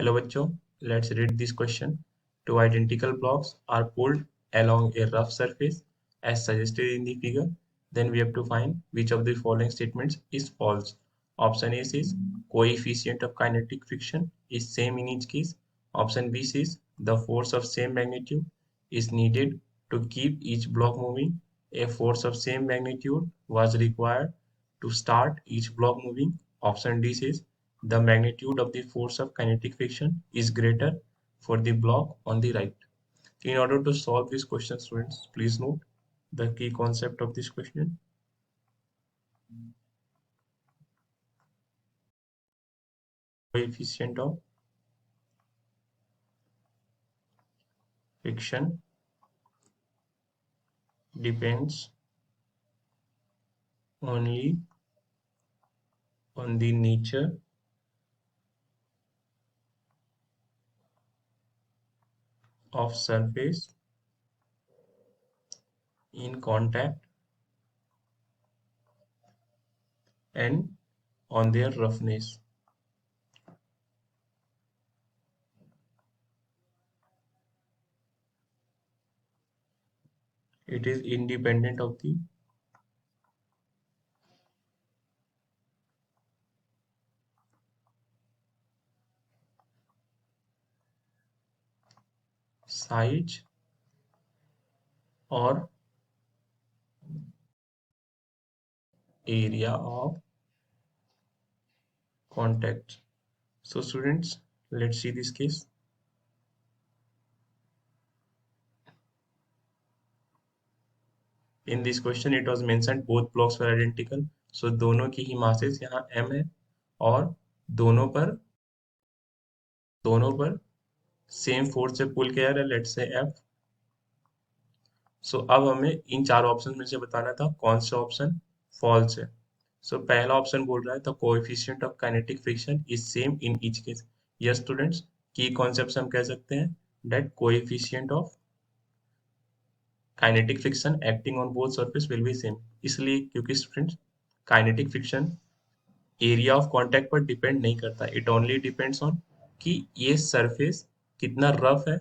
Hello बच्चों, let's read this question. Two identical blocks are pulled along a rough surface as suggested in the figure. Then we have to find which of the following statements is false. Option A says coefficient of kinetic friction is same in each case. Option B says the force of same magnitude is needed to keep each block moving. A force of same magnitude was required to start each block moving. Option D says the magnitude of the force of kinetic friction is greater for the block on the right. In order to solve this question, students, please note the key concept of this question. Coefficient of friction depends only on the nature of surface in contact and on their roughness. It is independent of the size or area of contact. So students, let's see this case. In this question it was mentioned both blocks were identical. So दोनों की ही masses यहाँ m है और दोनों पर same force से पुल किया है, लेट्स से F. सो अब हमें इन चार ऑप्शन में से बताना था कौन सा ऑप्शन फॉल्स है. सो पहला ऑप्शन बोल रहा है the coefficient of kinetic friction is same in each case. Yes students, की कॉन्सेप्ट हम कह सकते हैं that coefficient of kinetic friction acting on both surface will be same. इसलिए क्योंकि students kinetic friction area of contact पर depend नहीं करता, इट ओनली डिपेंड्स ऑन कि ये सरफेस कितना रफ है.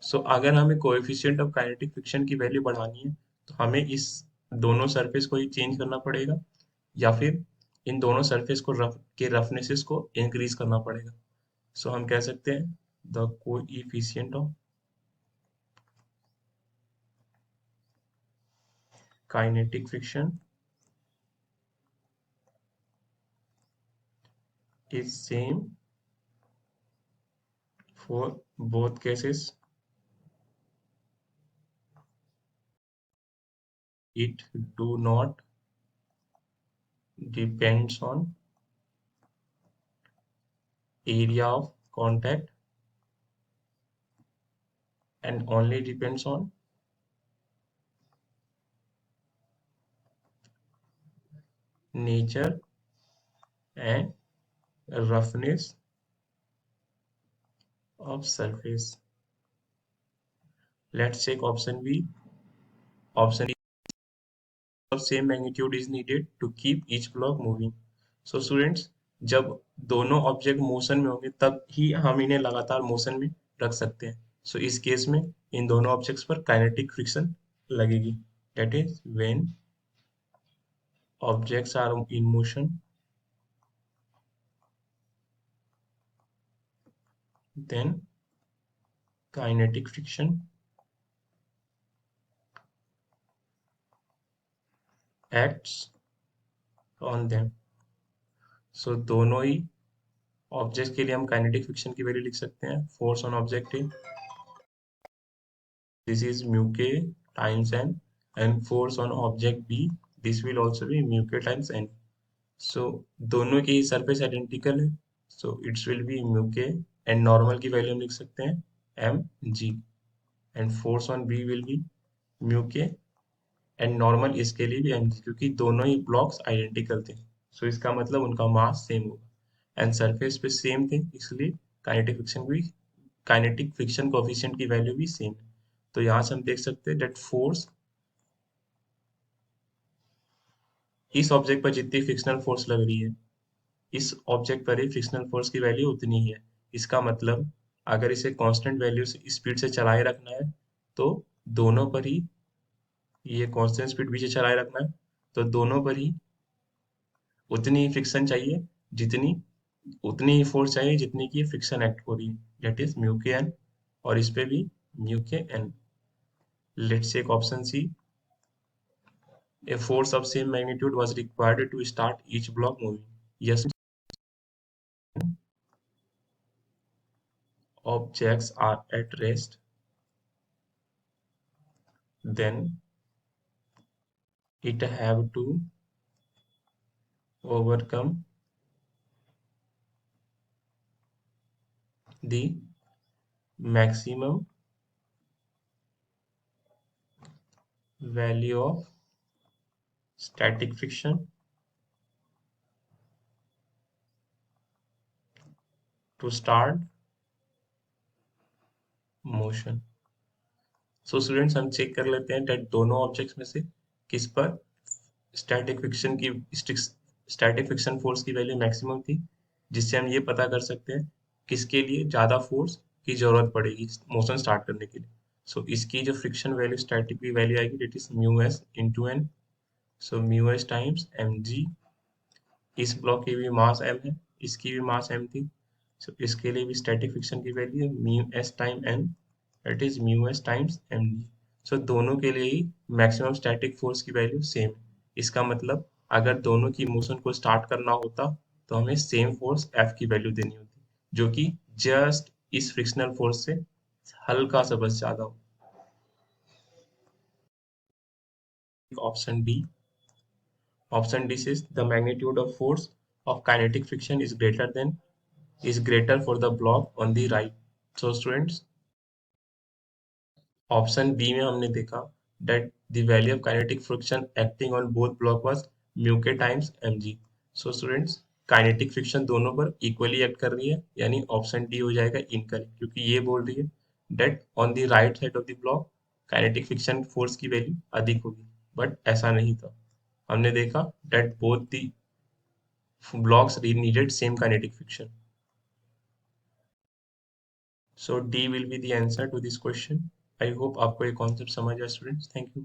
सो अगर हमें कोएफिशिएंट ऑफ काइनेटिक फ्रिक्शन की वैल्यू बढ़ानी है तो हमें इस दोनों सरफेस को ही चेंज करना पड़ेगा या फिर इन दोनों सरफेस को रफनेसेस को इंक्रीज करना पड़ेगा. सो हम कह सकते हैं the coefficient of kinetic friction is same for both cases. It do not depends on area of contact and only depends on nature and roughness of surface. Let's check option B. Option of same magnitude is needed to keep each block moving. So students, जब दोनों object motion में होंगे तब ही हम इन्हें लगातार motion में रख सकते हैं. सो इस केस में इन दोनों ऑब्जेक्ट्स पर काइनेटिक फ्रिक्शन लगेगी. That is when objects are in motion, then kinetic friction acts on them. So दोनों ही ऑब्जेक्ट के लिए हम काइनेटिक फ्रिक्शन की वैल्यू लिख सकते हैं. Force on object A, this is mu k times N, and force on object B, this will also be mu k times N. So दोनों की सरफेस आइडेंटिकल है, so it's will be mu k, and normal की value हम लिख सकते हैं m g, and force on B will be mu k, and normal इसके लिए भी एम जी, क्योंकि दोनों ही ब्लॉक्स आइडेंटिकल थे. सो इसका मतलब उनका मास सेम होगा एंड सरफेस पे सेम थे, इसलिए काइनेटिक फ्रिक्शन कोएफिशिएंट की वैल्यू भी सेम. तो यहाँ से हम देख सकते हैं दैट फोर्स, इस ऑब्जेक्ट पर जितनी फ्रिक्शनल फोर्स लग रही है इस ऑब्जेक्ट पर ही फ्रिक्शनल फोर्स की वैल्यू उतनी ही है। इसका मतलब अगर इसे कांस्टेंट वैल्यू से स्पीड से चलाए रखना है तो दोनों पर ही, ये कांस्टेंट स्पीड भी से चलाए रखना है तो दोनों पर ही उतनी ही फ्रिक्शन चाहिए, जितनी उतनी ही फोर्स चाहिए जितनी की फ्रिक्शन एक्ट हो रही है, that is mu K N. और इस पे भी mu K N. Let's check option C. A force of same magnitude was required to start each block moving. Yes, objects are at rest, then it have to overcome the maximum value of static friction to start motion. So students, हम check कर लेते हैं that दोनों objects में से किस पर static friction की स्टैटिक फ्रिक्शन फोर्स की वैल्यू मैक्सिमम थी, जिससे हम ये पता कर सकते हैं किसके लिए ज्यादा फोर्स की जरूरत पड़ेगी मोशन स्टार्ट करने के लिए। सो इसकी जो फ्रिक्शन वैल्यू स्टैटिक की वैल्यू आएगी that is mu S into N. So mu S times M G. इस ब्लॉक की भी मास m है, इसकी भी मास m थी। सो इसके लिए भी स्टैटिक फ्रिक्शन की वैल्यू है mu s time n, that is mu S times M g. So दोनों के लिए ही मैक्सिमम स्टैटिक फोर्स की वैल्यू सेम है। इसका मतलब अगर दोनों की मोशन को स्टार्ट करना होता तो हमें सेम फोर्स F की वैल्यू देनी होती, जो कि जस्ट इस फ्रिक्शनल फोर्स से हल्का सा बस ज्यादा हो। Option D. Option D says the magnitude of force of kinetic friction is greater for the block on the right. So students, option B में हमने देखा that the value of kinetic friction acting on both block was mu k times mg. So students, kinetic friction दोनों पर equally act कर रही है, यानी option D हो जाएगा इनकरेक्ट, क्योंकि ये बोल रही है that on the right side of the block kinetic friction force की वैल्यू अधिक होगी, बट ऐसा नहीं था। हमने देखा that both the blocks needed same kinetic friction. So D will be the answer to this question. I hope आपको ये concept समझ आया students. Thank you.